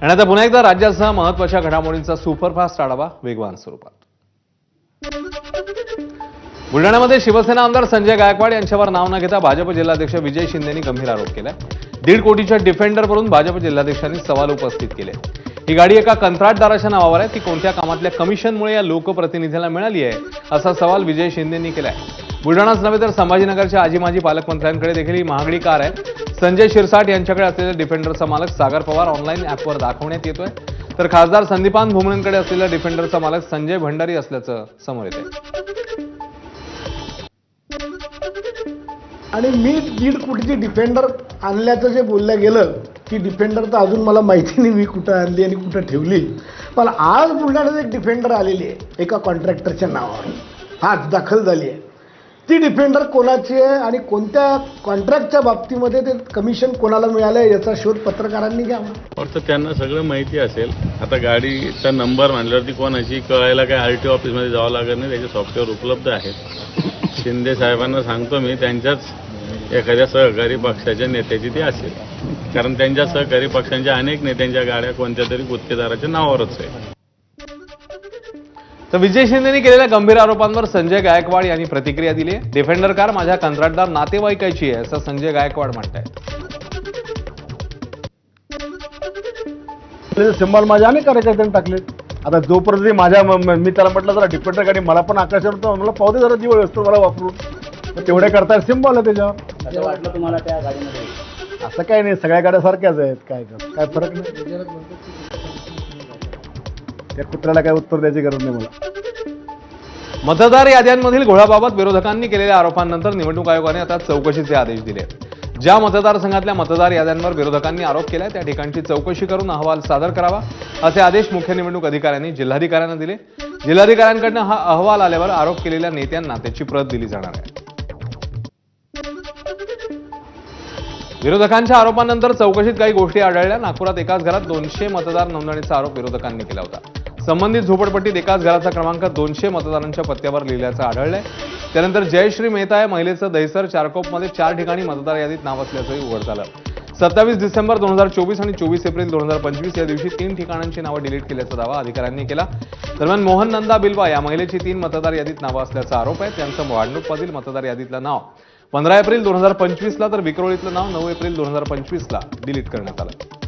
आणि आता पुन्हा एकदा राज्यासह महत्त्वाच्या घडामोडींचा सुपरफास्ट आढावा वेगवान स्वरूपात। बुलढाण्यामध्ये शिवसेना आमदार संजय गायकवाड यांच्यावर नाव न घेता भाजप जिल्हाध्यक्ष विजय शिंदेंनी गंभीर आरोप केलाय। 1.5 कोटीच्या डिफेंडरवरून भाजप जिल्हाध्यक्षांनी सवाल उपस्थित केले। ही गाडी एका कंत्राटदाराच्या नावावर आहे, ती कोणत्या कामातल्या कमिशनमुळे या लोकप्रतिनिधीला मिळाली आहे असा सवाल विजय शिंदेंनी केलाय। बुलढाणाच नव्हे तर संभाजीनगरच्या आजी माजी पालकमंत्र्यांकडे देखील ही महागडी कार आहे। संजय शिरसाट यांच्याकडे असलेल्या डिफेंडरचा मालक सागर पवार ऑनलाईन ॲपवर दाखवण्यात येतोय, तर खासदार संदीपान भुमरेंकडे असलेल्या डिफेंडरचा मालक संजय भंडारी असल्याचं समोर येतंय। आणि मी 1.5 कोटीची डिफेंडर आणल्याचं जे बोललं गेलं की डिफेंडर तर अजून मला माहिती नाही मी कुठं आणली आणि कुठं ठेवली, पण आज बुलढाण्यात एक डिफेंडर आलेली आहे एका कॉन्ट्रॅक्टरच्या नावावर आज दाखल झाली आहे। ती डिफेंडर कोणाची आहे आणि कोणत्या कॉन्ट्रॅक्टच्या बाबतीमध्ये ते कमिशन कोणाला मिळालं याचा शोध पत्रकारांनी घ्यावा। फक्त त्यांना सगळं माहिती असेल। आता गाडीचा नंबर म्हणल्यावरती कोणाची कळायला काय आरटीओ ऑफिसमध्ये जावं लागत नाही, त्याचे सॉफ्टवेअर उपलब्ध आहेत। शिंदे साहेबांना सांगतो मी, त्यांच्याच एखाद्या सहकारी पक्षाच्या नेत्याची ती असेल, कारण त्यांच्या सहकारी पक्षांच्या अनेक नेत्यांच्या गाड्या कोणत्या तरी गुत्तेदाराच्या नावावरच आहे। तर विजय शिंदेंनी केलेल्या गंभीर आरोपांवर संजय गायकवाड यांनी प्रतिक्रिया दिली आहे। डिफेंडर कार माझ्या कंत्राटदार नातेवाईकाची आहे असं संजय गायकवाड म्हणतायत। सिंबल माझ्या अनेक कार्यकर्त्यांनी टाकले। आता जोपर्यंत माझ्या मी त्याला म्हटलं जरा डिफेंडर गाडी मला पण आकाशावर मला पावते जरा दिवळ असतो मला वापरून तेवढे करता सिंबल आहे त्याच्यावर। असं वाटलं तुम्हाला त्या गाडीमध्ये? असं काही नाही, सगळ्या गाड्या सारख्याच आहेत, काय फरक नाही। त्या कुत्र्याला काय उत्तर द्यायची गरज नाही मला। मतदार याद्यांमधील घोळाबाबत विरोधकांनी केलेल्या आरोपांनंतर निवडणूक आयोगाने आता चौकशीचे आदेश दिले। ज्या मतदारसंघातल्या मतदार याद्यांवर विरोधकांनी आरोप केलाय त्या ठिकाणची चौकशी करून अहवाल सादर करावा असे आदेश मुख्य निवडणूक अधिकाऱ्यांनी जिल्हाधिकाऱ्यांना दिले। जिल्हाधिकाऱ्यांकडून हा अहवाल आल्यावर आरोप केलेल्या नेत्यांना त्याची प्रत दिली जाणार आहे। विरोधकांच्या आरोपांनंतर चौकशीत काही गोष्टी आढळल्या। नागपुरात एकाच घरात 200 मतदार नोंदणीचा आरोप विरोधकांनी केला होता। संबंधित झोपडपट्टीत एकाच घराचा क्रमांक 200 मतदारांच्या पत्त्यावर लिहिल्याचं आढळलंय। त्यानंतर जयश्री मेहता या महिलेचं दहिसर चारकोपमध्ये 4 ठिकाणी मतदार यादीत नाव असल्याचंही उघड झालं। 27 डिसेंबर 2024 आणि 24 एप्रिल 2025 या दिवशी 3 ठिकाणांची नावं डिलीट केल्याचा दावा अधिकाऱ्यांनी केला। दरम्यान मोहन नंदा बिल्वा या महिलेची 3 मतदार यादीत नावं असल्याचा आरोप आहे। त्यांचं वाढणूकमधील मतदार यादीतलं नाव 15 एप्रिल 2025 ला तर विक्रोळीतलं नाव 9 एप्रिल 2025 ला डिलीट करण्यात आलं।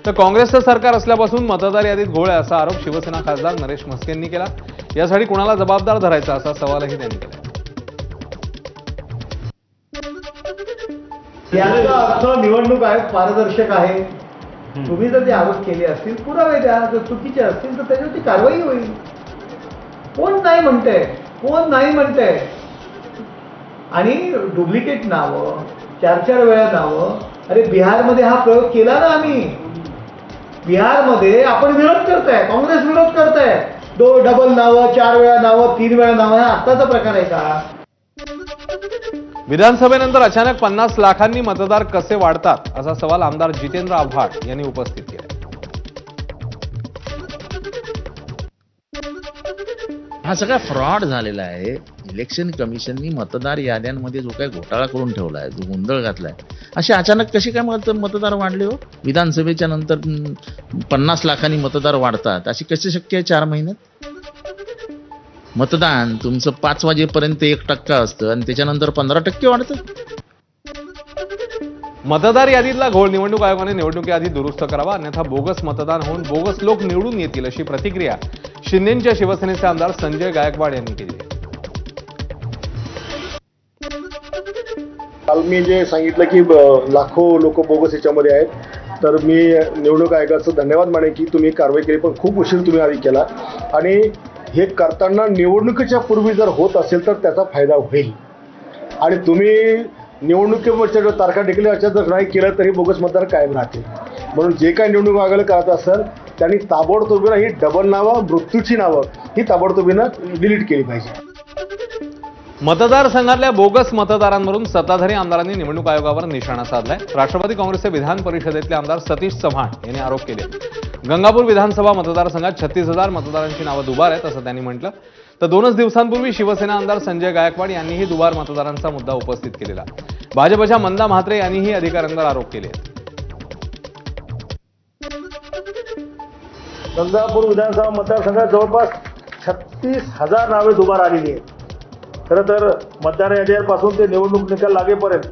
तर काँग्रेसचं सरकार असल्यापासून मतदार यादीत घोळ आहे असा आरोप शिवसेना खासदार नरेश म्हस्केंनी केला। यासाठी कुणाला जबाबदार धरायचा असा सवालही त्यांनी केला। याचा अर्थ निवडणूक आयोग पारदर्शक आहे। तुम्ही जर ते आरोप केले असतील पुरावे द्या, जर चुकीचे असतील तर त्याच्यावरती कारवाई होईल। कोण नाही म्हणतंय आणि डुप्लिकेट नावं 4-4 वेळा नावं। अरे बिहारमध्ये हा प्रयोग केला ना आम्ही। बिहारमध्ये आपण विरोध करताय, काँग्रेस विरोध करताय। डबल नावं, 4 वेळा नावं, 3 वेळा नावं, हा आत्ताचा प्रकार आहे का? विधानसभेनंतर अचानक 50 लाखांनी मतदार कसे वाढतात असा सवाल आमदार जितेंद्र आव्हाड यांनी उपस्थित केला। हा सगळा फ्रॉड झालेला आहे। इलेक्शन कमिशननी मतदार याद्यांमध्ये जो काही घोटाळा करून ठेवला आहे, जो गोंधळ घातलाय, असे अचानक कसे काय मतदार वाढले हो? विधानसभेच्या नंतर 50 लाखांनी मतदार वाढतात असे कसे शक्य आहे 4 महिन्यात? मतदान तुमचं 5 वाजेपर्यंत 1% असतं आणि त्याच्यानंतर 15% वाढतं। मतदार यादीतला घोळ निवडणूक आयोगाने निवडणुकीआधी दुरुस्त करावा, अन्यथा बोगस मतदान होऊन बोगस लोक निवडून येतील अशी प्रतिक्रिया शिंदेंच्या शिवसेनेचे आमदार संजय गायकवाड यांनी केली। काल मी जे सांगितलं की लाखो लोक बोगस याच्यामध्ये आहेत, तर मी निवडणूक आयोगाचं धन्यवाद मानेन की तुम्ही कारवाई केली, पण खूप उशीर तुम्ही आधी केला। आणि हे करताना निवडणुकीच्या पूर्वी जर होत असेल तर त्याचा फायदा होईल। आणि तुम्ही निवडणुकीवरच्या तारखा डिक्लेअर जर नाही केलं तरी बोगस मतदार कायम राहतील। म्हणून जे काही निवडणूक आयोगाला करत असेल त्यांनी ताबडतोबीनं ही डबल नावं, मृत्यूची नावं ही ताबडतोबीनं डिलीट केली पाहिजे। मतदारसंघातल्या बोगस मतदारांवरून सत्ताधारी आमदारांनी निवडणूक आयोगावर निशाणा साधलाय। राष्ट्रवादी काँग्रेसचे विधान परिषदेतले आमदार सतीश चव्हाण यांनी आरोप केले। गंगापूर विधानसभा मतदारसंघात 36,000 मतदारांची नावं दुबार आहेत असं त्यांनी म्हटलं। तर 2 दिवसांपूर्वी शिवसेना आमदार संजय गायकवाड यांनीही दुबार मतदारांचा मुद्दा उपस्थित केलेला। भाजपच्या मंदा म्हात्रे यांनीही अधिकाऱ्यांवर आरोप केले आहेत. गंगापूर विधानसभा मतदारसंघात जवळपास 36,000 नावे दुबार आलेली आहेत. खरं तर मतदार यादीपासून ते निवडणूक निकाल लागेपर्यंत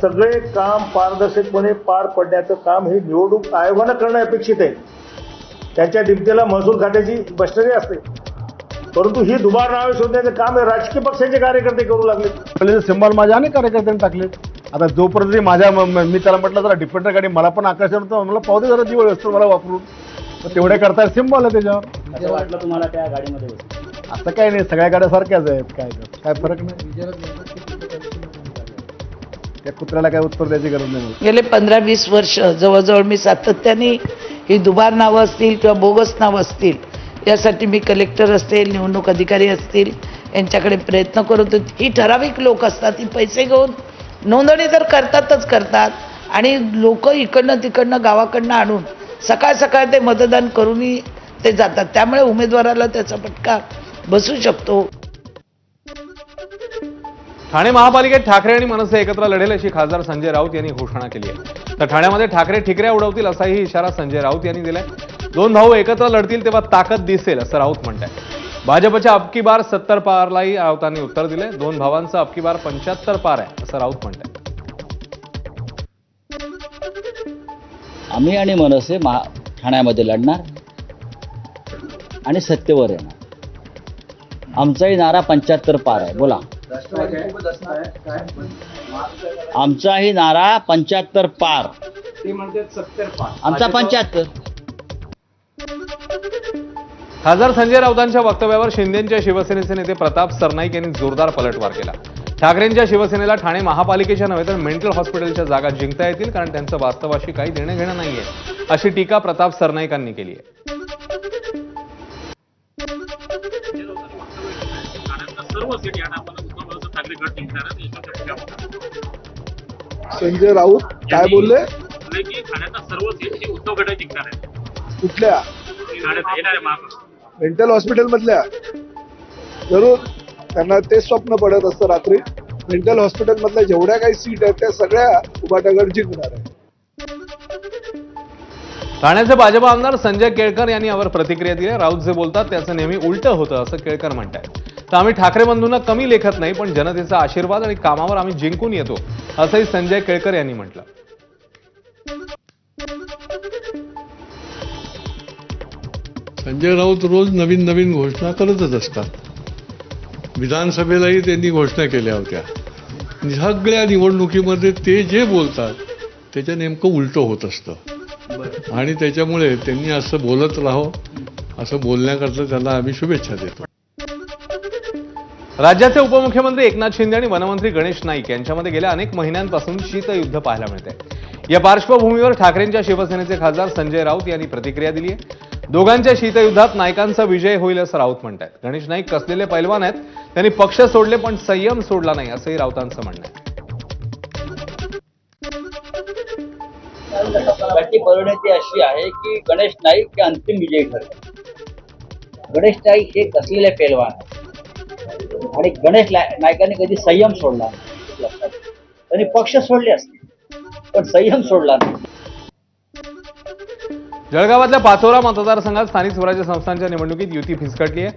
सगळे काम पारदर्शकपणे पार पडण्याचं काम हे निवडणूक आयोगानं करणं अपेक्षित आहे. त्यांच्या दिमतीला महसूल खात्याची मशिनरी असते, परंतु ही दुबार नावे शोधण्याचं काम हे राजकीय पक्षाचे कार्यकर्ते करू लागले. पहिले सिंबल माझ्या अनेक कार्यकर्त्यांनी टाकले. आता जोपर्यंत मी त्याला म्हटलं जरा डिफेंडर गाडी मला पण आकर्षण होतं, मला पावते जरा दिवळ असतो मला वापरून, तेवढे करता सिंबल आहे त्याच्यावर. कसं वाटलं तुम्हाला त्या गाडीमध्ये बसून? असं काही नाही, सगळ्या गाड्या सारख्याच आहेत, काय फरक नाही. त्या कुत्र्याला काय उत्तर द्यायची गरज नाही. गेले 15-20 वर्ष जवळजवळ मी सातत्याने ही दुबार नावं असतील किंवा बोगस नावं असतील यासाठी मी कलेक्टर असतील, निवडणूक अधिकारी असतील यांच्याकडे प्रयत्न करत होते. ही ठराविक लोक असतात, ही पैसे घेऊन नोंदणी तर करतातच करतात आणि लोक इकडनं तिकडनं गावाकडनं आणून सकाळ सकाळ ते मतदान करूनही ते जातात. त्यामुळे उमेदवाराला त्याचा फटका बसू शकतो. ठाणे महापालिकेत ठाकरे आणि मनसे एकत्र लढेल अशी खासदार संजय राऊत यांनी घोषणा केली आहे. तर ठाण्यामध्ये ठाकरे ठिकऱ्या उडवतील असाही इशारा संजय राऊत यांनी दिलाय. दोन भाऊ एकत्र लढतील तेव्हा ताकद दिसेल असं राऊत म्हणताय. भाजपच्या अबकी बार 70 पारलाही राऊतांनी उत्तर दिलंय. दोन भावांचं अबकी बार 75 पार आहे असं राऊत म्हणताय. आम्ही आणि मनसे ठाण्यामध्ये लढणार आणि सत्तेवर येणार. आमचाही नारा 75 पार आहे. बोला, आमचाही नारा 75 पार. आमचा 75. खासदार संजय राऊतांच्या वक्तव्यावर शिंदेच्या शिवसेनेचे नेते प्रताप सरनाईक यांनी जोरदार पलटवार केला. ठाकरेंच्या शिवसेनेला ठाणे महापालिकेच्या नव्हे तर मेंटल हॉस्पिटलच्या जागा जिंकता येतील कारण त्यांचं वास्तवाशी काही देणं घेणं नाहीये अशी टीका प्रताप सरनाईकांनी केली आहे. संजय राऊत काय बोलले? की ठाण्याचा सर्व सीट ही उद्धव गटात जिंकणार आहे. कुठल्या? येणार आहे महापौर. मेंटल हॉस्पिटल मधल्या? जरूर त्यांना ते स्वप्न पडत असतं रात्री. मेंटल हॉस्पिटल मधल्या जेवढ्या काही सीट आहेत त्या सगळ्या उभाटागड जिंकणार आहे. ठाण्याचे भाजप आमदार संजय केळकर यांनी यावर प्रतिक्रिया दिली. राऊत जे बोलतात त्याचं नेहमी उलटं होतं असं केळकर म्हणतात. तर आम्ही ठाकरे बंधूंना कमी लेखत नाही पण जनतेचा आशीर्वाद आणि कामावर आम्ही जिंकून येतो असंही संजय केळकर यांनी म्हटलं. संजय राऊत रोज नवीन नवीन घोषणा करतच असतात. विधानसभेलाही त्यांनी घोषणा केल्या होत्या. सगळ्या निवडणुकीमध्ये ते जे बोलतात त्याच्या नेमकं उलटं होत असतं आणि त्याच्यामुळे त्यांनी असं बोलत राहो असं बोलण्याकरता त्यांना आम्ही शुभेच्छा देतो. राज्याचे उपमुख्यमंत्री एकनाथ शिंदे आणि वनमंत्री गणेश नाईक यांच्यामध्ये गेल्या अनेक महिन्यांपासून शीतयुद्ध पाहायला मिळते. या पार्श्वभूमीवर ठाकरेंच्या शिवसेनेचे खासदार संजय राऊत यांनी प्रतिक्रिया दिली आहे. दोघांच्या शीतयुद्धात नाईकांचा विजय होईल असं राऊत म्हणतात. गणेश नाईक कसलेले पैलवान आहेत, त्यांनी पक्ष सोडले पण संयम सोडला नाही असंही राऊतांचं म्हणणं आहे. त्याची परिणती अशी आहे की गणेश नाईक हे अंतिम विजयी ठरले. गणेश नाईक हे कसलेले पैलवान आहे आणि गणेश नाईकांनी कधी संयम सोडला नाही. त्यांनी पक्ष सोडले असते पण संयम सोडला नाही. जळगावातल्या पाचोरा मतदारसंघात स्थानिक स्वराज्य संस्थांच्या निवडणुकीत युती फिसकटली आहे.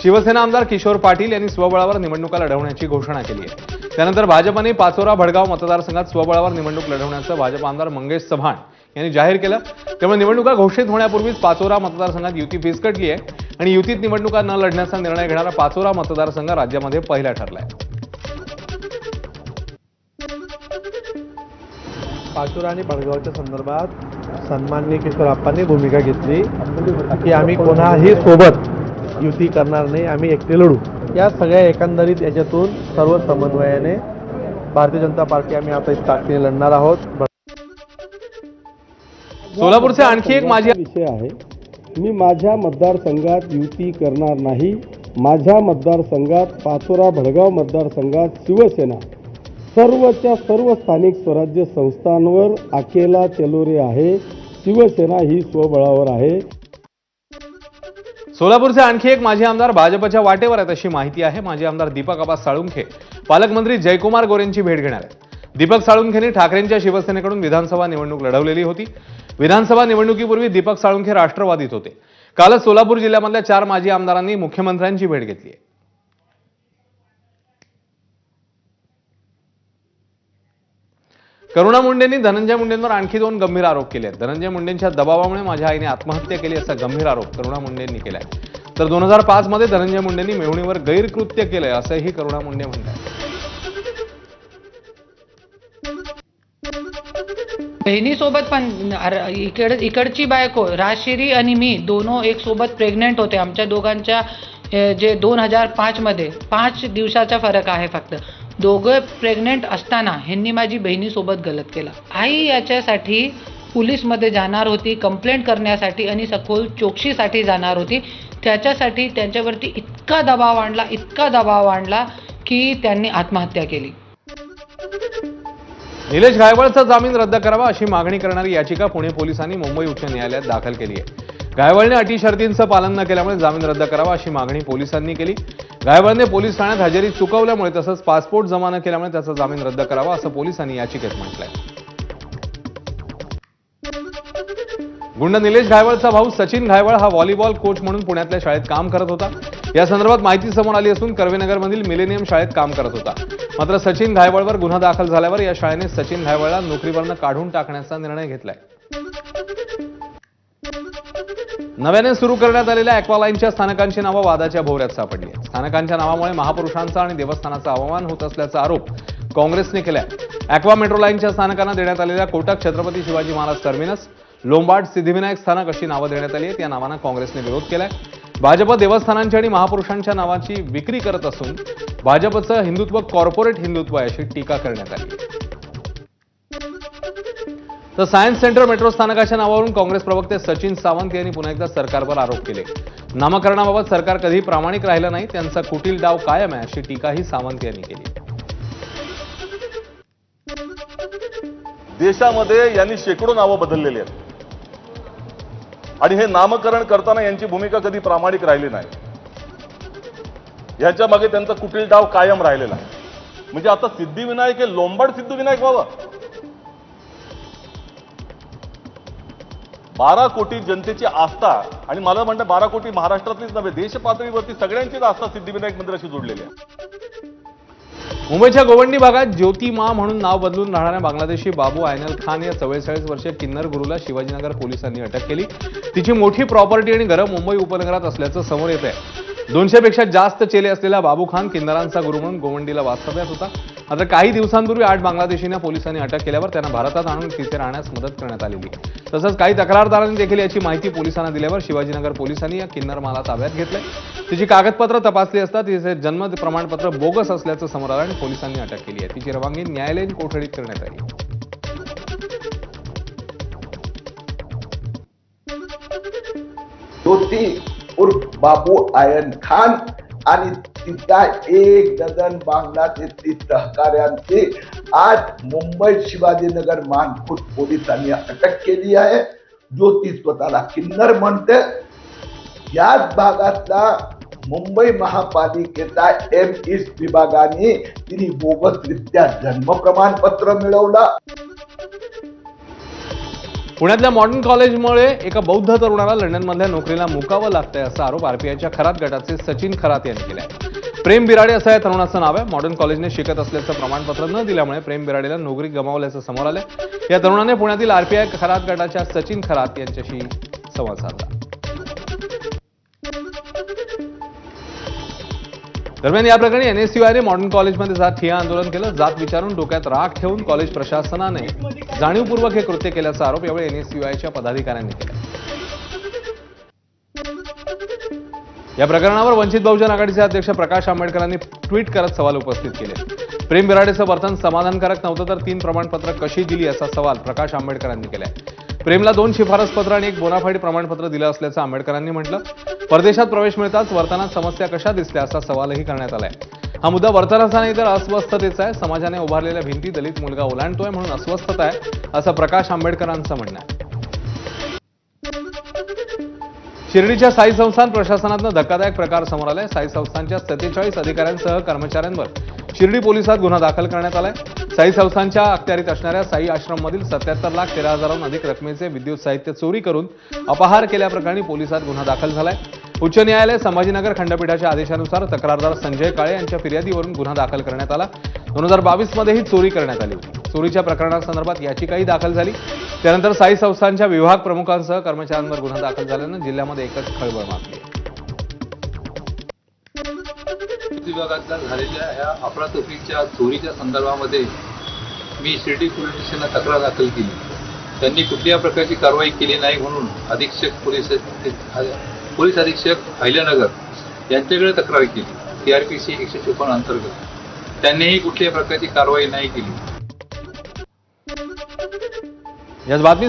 शिवसेना आमदार किशोर पाटील यांनी स्वबळावर निवडणुका लढवण्याची घोषणा केली आहे. त्यानंतर भाजपने पाचोरा भडगाव मतदारसंघात स्वबळावर निवडणूक लढवण्याचं भाजप आमदार मंगेश चव्हाण यांनी जाहीर केलं. त्यामुळे निवडणुका घोषित होण्यापूर्वीच पाचोरा मतदारसंघात युती फिसकटली आहे आणि युतीत निवडणुका न लढण्याचा निर्णय घेणारा पाचोरा मतदारसंघ राज्यामध्ये पहिला ठरलाय. पाचोरा आणि भडगावच्या संदर्भात सन्माननीय किशोरप्पांनी भूमिका घेतली की आम्ही कोणाही सोबत युती करणार नाही, आम्ही एकटे लढू. या सगळ्या एकंदरीत याच्यातून सर्व समन्वयाने भारतीय जनता पार्टी आम्ही आता ताकदीने लढणार आहोत. सोलापूरचे आणखी एक माजी विषय आहे. मी माझ्या मतदारसंघात युती करणार नाही. माझ्या मतदारसंघात पाचोरा भडगाव मतदारसंघात शिवसेना सर्वच्या सर्व स्थानिक स्वराज्य संस्थांवर अकेला चलोरे आहे. शिवसेना ही स्वबळावर आहे. सोलापूरचे आणखी एक माजी आमदार भाजपच्या वाटेवर आहेत अशी माहिती आहे. माजी आमदार दीपक आबा साळुंखे पालकमंत्री जयकुमार गोरेंची भेट घेणार आहेत। दीपक साळुंखेंनी ठाकरेंच्या शिवसेनेकडून विधानसभा निवडणूक लढवलेली होती। विधानसभा निवडणुकीपूर्वी दीपक साळुंखे राष्ट्रवादीत होते। कालच सोलापूर जिल्ह्यामधल्या 4 माजी आमदारांनी मुख्यमंत्र्यांची भेट घेतली आहे। करुणा मुंडेंनी धनंजय मुंडेंवर आणखी 2 गंभीर आरोप केले आहेत। धनंजय मुंडेंच्या दबावामुळे माझ्या आईने आत्महत्या केली असा गंभीर आरोप करुणा मुंडेंनी केलाय। तर 2005 मध्ये धनंजय मुंडेंनी मेहुणीवर गैरकृत्य केलंय असंही करुणा मुंडे म्हणतात। बहिणीसोबत पण इकडची बायको राजशिरी आणि मी दोनो एक सोबत प्रेग्नेंट होते। आमच्या दोघांच्या जे 2005 मध्ये 5 दिवसाचा फरक आहे फक्त। दोघं प्रेग्नेंट असताना ह्यांनी माझी बहिणीसोबत गलत केला। आई याच्यासाठी पोलीसमध्ये जाणार होती कंप्लेंट करण्यासाठी आणि सखोल चौकशीसाठी जाणार होती। त्याच्यासाठी त्यांच्यावरती इतका दबाव आणला की त्यांनी आत्महत्या केली। निलेश गायवळचा जामीन रद्द करावा अशी मागणी करणारी याचिका पुणे पोलिसांनी मुंबई उच्च न्यायालयात दाखल केली आहे। गायवळने अटी शर्तींचं पालन न केल्यामुळे जामीन रद्द करावा अशी मागणी पोलिसांनी केली। गायवळने पोलीस ठाण्यात हजेरी चुकवल्यामुळे तसंच पासपोर्ट जमा न केल्यामुळे त्याचा जामीन रद्द करावा असं पोलिसांनी याचिकेत म्हटलंय। गुंड निलेश घायवळचा भाऊ सचिन घायवळ हा व्हॉलीबॉल कोच म्हणून पुण्यातल्या शाळेत काम करत होता। या संदर्भात माहिती समोर आली असून कर्वेनगरमधील मिलेनियम शाळेत काम करत होता। मात्र सचिन घायवळवर गुन्हा दाखल झाल्यावर या शाळेने सचिन घायवळला नोकरीवरनं काढून टाकण्याचा निर्णय घेतलाय। नव्याने सुरू करण्यात आलेल्या ॲक्वालाईनच्या स्थानकांची नावं वादाच्या भोवऱ्यात सापडली आहेत। स्थानकांच्या नावामुळे महापुरुषांचा आणि देवस्थानाचा अवमान होत असल्याचा आरोप काँग्रेसने केलाय। ॲक्वा मेट्रो लाईनच्या स्थानकांना देण्यात आलेल्या कोटक छत्रपती शिवाजी महाराज टर्मिनस, लोंबार्ड, सिद्धिविनायक स्थानक अशी नावं देण्यात आली आहेत। या नावांना काँग्रेसने विरोध केलाय। भाजप देवस्थानांच्या आणि महापुरुषांच्या नावाची विक्री करत असून भाजपचं हिंदुत्व कॉर्पोरेट हिंदुत्व आहे अशी टीका करण्यात आली। तर सायन्स सेंटर मेट्रो स्थानकाच्या नावावरून काँग्रेस प्रवक्ते सचिन सावंत यांनी पुन्हा एकदा सरकारवर आरोप केले। नामकरणाबाबत सरकार कधी प्रामाणिक राहिलं नाही, त्यांचा कुटील डाव कायम आहे अशी टीकाही सावंत यांनी केली। देशामध्ये यांनी शेकडो नावं बदललेली आहेत आणि हे नामकरण करताना यांची भूमिका कधी प्रामाणिक राहिली नाही। याच्या मागे त्यांचा कुटील डाव कायम राहिलेला आहे। म्हणजे आता सिद्धिविनायक हे लोंबार्ड सिद्धिविनायक व्हावं। 12 कोटी जनतेची आस्था आणि मला म्हणतं 12 कोटी महाराष्ट्रातलीच नव्हे देश पातळीवरती सगळ्यांचीच आस्था सिद्धिविनायक मंदिराशी जोडलेली आहे। मुंबईच्या गोवंडी भागात ज्योतिमा म्हणून नाव बदलून राहणाऱ्या बांगलादेशी बाबू आयनल खान या 44 वर्षीय किन्नर गुरुला शिवाजीनगर पोलिसांनी अटक केली। तिची मोठी प्रॉपर्टी आणि घरं मुंबई उपनगरात असल्याचं समोर येत आहे। 200 पेक्षा जास्त चेले असलेला बाबू खान किन्नरांचा गुरु म्हणून गोवंडीला वास्तव्यात होता। मात्र काही दिवसांपूर्वी 8 बांगलादेशींना पोलिसांनी अटक केल्यावर त्यांना भारतात आणून तिथे राहण्यास मदत करण्यात आलेली। तसंच काही तक्रारदारांनी देखील याची माहिती पोलिसांना दिल्यावर शिवाजीनगर पोलिसांनी या किन्नर माला ताब्यात घेतलंय। तिची कागदपत्र तपासली असता तिचे जन्म प्रमाणपत्र बोगस असल्याचं समोर आलं आणि पोलिसांनी अटक केली आहे। तिची रवानगी न्यायालयीन कोठडीत करण्यात आली। ज्योती उर्फ बाबू आयन खान आणि तिचा 1 डझन बांगलादेशी सहकार्यांची आज मुंबई शिवाजीनगर मानखुर्द पोलिसांनी अटक केली आहे। ज्योती स्वतःला किन्नर म्हणते। याच भागातला मुंबई महापालिकेचा M.Ed. विभागाने तिने बोगसरित्या जन्म प्रमाणपत्र मिळवलं। पुण्यातल्या मॉडर्न कॉलेजमुळे एका बौद्ध तरुणाला लंडनमधल्या नोकरीला मुकावं लागतंय असा आरोप आरपीआयच्या खरात गटाचे सचिन खरात यांनी केलाय। प्रेम बिराडे असं या तरुणाचं नाव आहे। मॉडर्न कॉलेजने शिकत असल्याचं प्रमाणपत्र न दिल्यामुळे प्रेम बिराडेला नोकरी गमावल्याचं समोर आलंय। या तरुणाने पुण्यातील आरपीआय खरात गटाच्या सचिन खरात यांच्याशी संवाद साधला। दरम्यान या प्रकरणी NSUIने मॉडर्न कॉलेजमध्ये जात ठिय्या आंदोलन केलं। जात विचारून डोक्यात राग ठेवून कॉलेज प्रशासनाने जाणीवपूर्वक हे कृत्य केल्याचा आरोप यावेळी NSUIच्या पदाधिकाऱ्यांनी केला। या प्रकरणावर वंचित बहुजन आघाडीचे अध्यक्ष प्रकाश आंबेडकरांनी ट्विट करत सवाल उपस्थित केले। प्रेम बिराडेचं वर्तन समाधानकारक नव्हतं तर 3 प्रमाणपत्र कशी दिली असा सवाल प्रकाश आंबेडकरांनी केलाय। प्रेमला 2 शिफारसपत्र आणि 1 बोनाफाईड प्रमाणपत्र दिलं असल्याचं आंबेडकरांनी म्हटलं। परदेशात प्रवेश मिळताच वर्तनात समस्या कशा दिसल्या असा सवालही करण्यात आलाय। हा मुद्दा वर्तनाचा नाही तर अस्वस्थतेचा आहे। समाजाने उभारलेल्या भिंती दलित मुलगा ओलांडतोय म्हणून अस्वस्थता आहे असं प्रकाश आंबेडकरांचं म्हणणं आहे। शिर्डीच्या साई संस्थान प्रशासनातनं धक्कादायक प्रकार समोर आलाय. साई संस्थानच्या 47 अधिकाऱ्यांसह कर्मचाऱ्यांवर शिर्डी पोलिसात गुन्हा दाखल करण्यात आलाय. साई संस्थानच्या अखत्यारीत असणाऱ्या साई आश्रममधील 77,13,000हून अधिक रकमेचे विद्युत साहित्य चोरी करून अपहार केल्याप्रकरणी पोलिसात गुन्हा दाखल झालाय. उच्च न्यायालय संभाजीनगर खंडपीठाच्या आदेशानुसार तक्रारदार संजय काळे यांच्या फिर्यादीवरून गुन्हा दाखल करण्यात आला. 2022 मध्ये ही चोरी करण्यात आली होती. चोरीच्या प्रकरणासंदर्भात याचिकाही दाखल झाली. त्यानंतर साई संस्थानच्या विभाग प्रमुखांसह कर्मचाऱ्यांवर गुन्हा दाखल झाल्यानं जिल्ह्यामध्ये एकच खळबळ माजली. विभागातल्या झालेल्या ह्या अफरातफरीच्या चोरीच्या संदर्भामध्ये मी शिर्डी पोलीस स्टेशनला तक्रार दाखल केली. त्यांनी कुठल्याही प्रकारची कारवाई केली नाही म्हणून पोलीस अधीक्षक अहिल्यानगर यांच्याकडे तक्रार केली. TRPC 154 अंतर्गत त्यांनीही कुठल्याही प्रकारची कारवाई नाही केली. याच बातमी